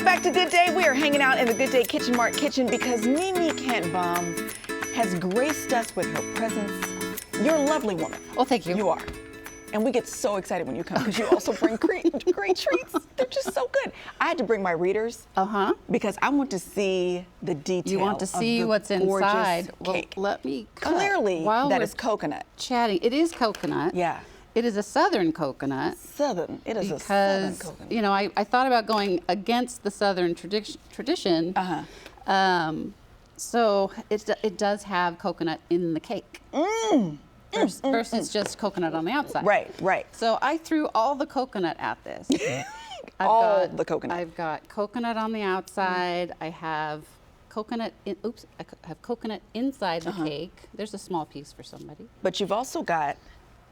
back to Good Day. We are hanging out in the Good Day Kitchen Mart kitchen because Mimi Kent Bohm has graced us with her presence. You're a lovely woman. Well, thank you. You are. And we get so excited when you come because you also bring great treats. They're just so good. I had to bring my readers because I want to see the detail. You want to see of the what's inside. Cake. Well, let me Clearly, that is coconut. Chatting. It is coconut. Yeah. It is a southern coconut. Southern. It is a southern coconut. You know, I thought about going against the southern tradition. So it does have coconut in the cake. Versus just coconut on the outside. Right, right. So I threw all the coconut at this. The coconut. I've got coconut on the outside. I have coconut I have coconut inside the cake. There's a small piece for somebody. But you've also got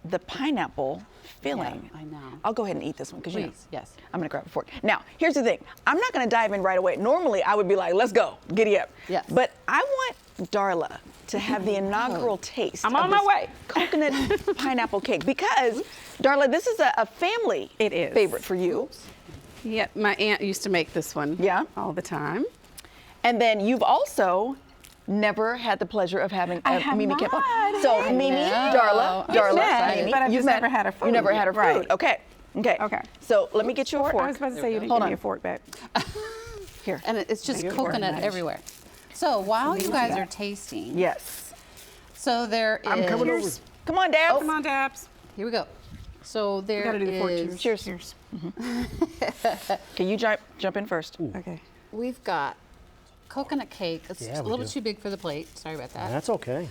the pineapple filling. Yeah, I know. I'll go ahead and eat this one because you know. Yes. I'm gonna grab a fork. Now, here's the thing. I'm not gonna dive in right away. Normally, I would be like, let's go, giddy up. Yes. But I want Darla to have the inaugural taste. I'm on my way. Coconut pineapple cake because, Darla, this is a family favorite for you. Yeah, my aunt used to make this one. Yeah. All the time. And then you've also never had the pleasure of having Mimi Kent Bohm. So Mimi, Darla, Mimi, but I've just never had her food. You never had her food. Right. Okay. Okay. So let me get you a fork. I was about to say you didn't give me a fork back. Here. And it's just coconut everywhere. So while you guys are tasting, Yes. so there is. I'm coming over. Come on, Dabs. Come on, Dabs. Here we go. So there Gotta do the fork is. cheers. Cheers. Can you jump in first? Okay. We've got coconut cake. It's Yeah, just a we little do. too big for the plate. Sorry about that. That's okay.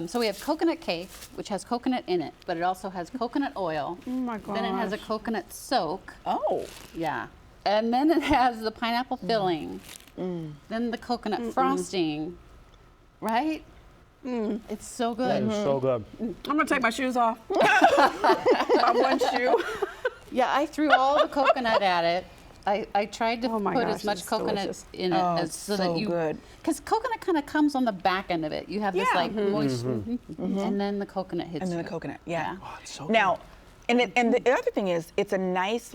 So we have coconut cake, which has coconut in it, but it also has coconut oil. Oh my Then it has a gosh. coconut soak. Oh. Yeah. And then it has the pineapple filling. Then the coconut frosting. Right? It's so good. It's so good. I'm gonna take my shoes off. My one shoe. Yeah, I threw all the coconut at it. I tried to Oh my put gosh, as much it's coconut delicious. in it Oh, as it's so so that you, good. because coconut kind of comes on the back end of it. You have this Yeah. like moist, and then the coconut hits. And then you. the coconut. Yeah. Oh, it's so Now, and the other thing is, it's a nice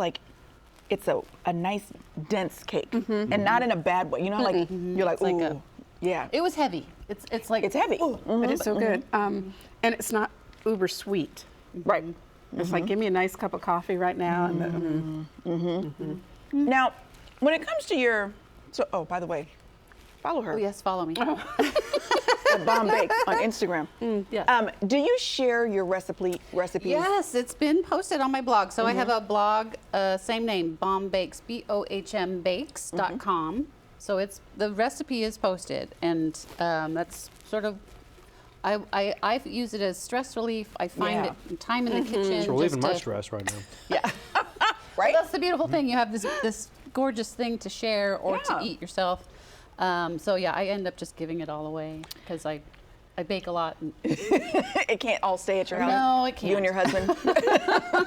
it's a nice dense cake, and not in a bad way. You know, like you're like, like ooh, yeah. It was heavy. It's like It's heavy. But it's so good. And it's not uber sweet. Right. It's like, give me a nice cup of coffee right now. And Now, when it comes to your, oh, by the way, follow her. Oh yes, follow me. At Bomb Bakes on Instagram. Yeah. Do you share your recipes? Yes, it's been posted on my blog. So I have a blog, same name, Bohm Bakes, BOHMBakes.com. So the recipe is posted, and that's sort of, I've used it as stress relief. I find it time in the kitchen. It's relieving just my to- stress right now. Yeah. Right? That's the beautiful thing. You have this gorgeous thing to share or Yeah. to eat yourself. So yeah, I end up just giving it all away because I bake a lot. And It can't all stay at your house. No, it You and can't. your husband.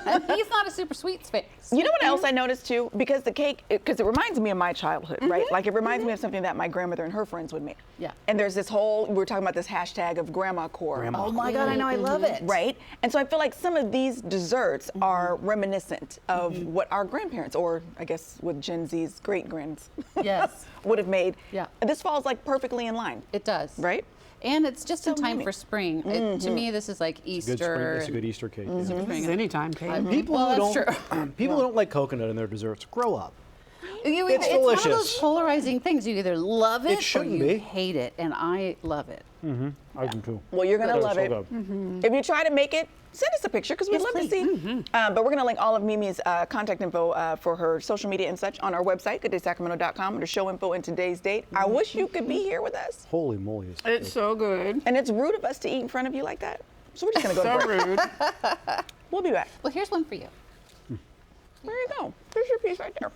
and he's not a super sweet face. You know what else I noticed too? Because the cake, because it reminds me of my childhood, right? Like it reminds me of something that my grandmother and her friends would make. Yeah. And there's this whole, we were talking about this hashtag of grandma core. Grandma Oh my God, I know, I love it. Right? And so I feel like some of these desserts are reminiscent of what our grandparents, or I guess with Gen Z's great grands, Yes, would have made. Yeah. And this falls like perfectly in line, it does. right? And it's just in So time yummy. for spring. To me, this is like Good spring. Easter. It's a good Easter cake. this is anytime cake. People Well, who that's don't people who don't like coconut in their desserts, grow up. It's one of those delicious. polarizing things. You either love it, or shouldn't you be. hate it, and I love it. I do too. Well, you're going to They're love so it. good. If you try to make it, send us a picture because we'd Yes, love to please. see. But we're going to link all of Mimi's contact info for her social media and such on our website, gooddaysacramento.com, under show info and today's date. I wish you could be here with us. Holy moly. It's so good. And it's rude of us to eat in front of you like that. So we're just going to go to So break. rude. We'll be back. Well, here's one for you. There you go. There's your piece right there.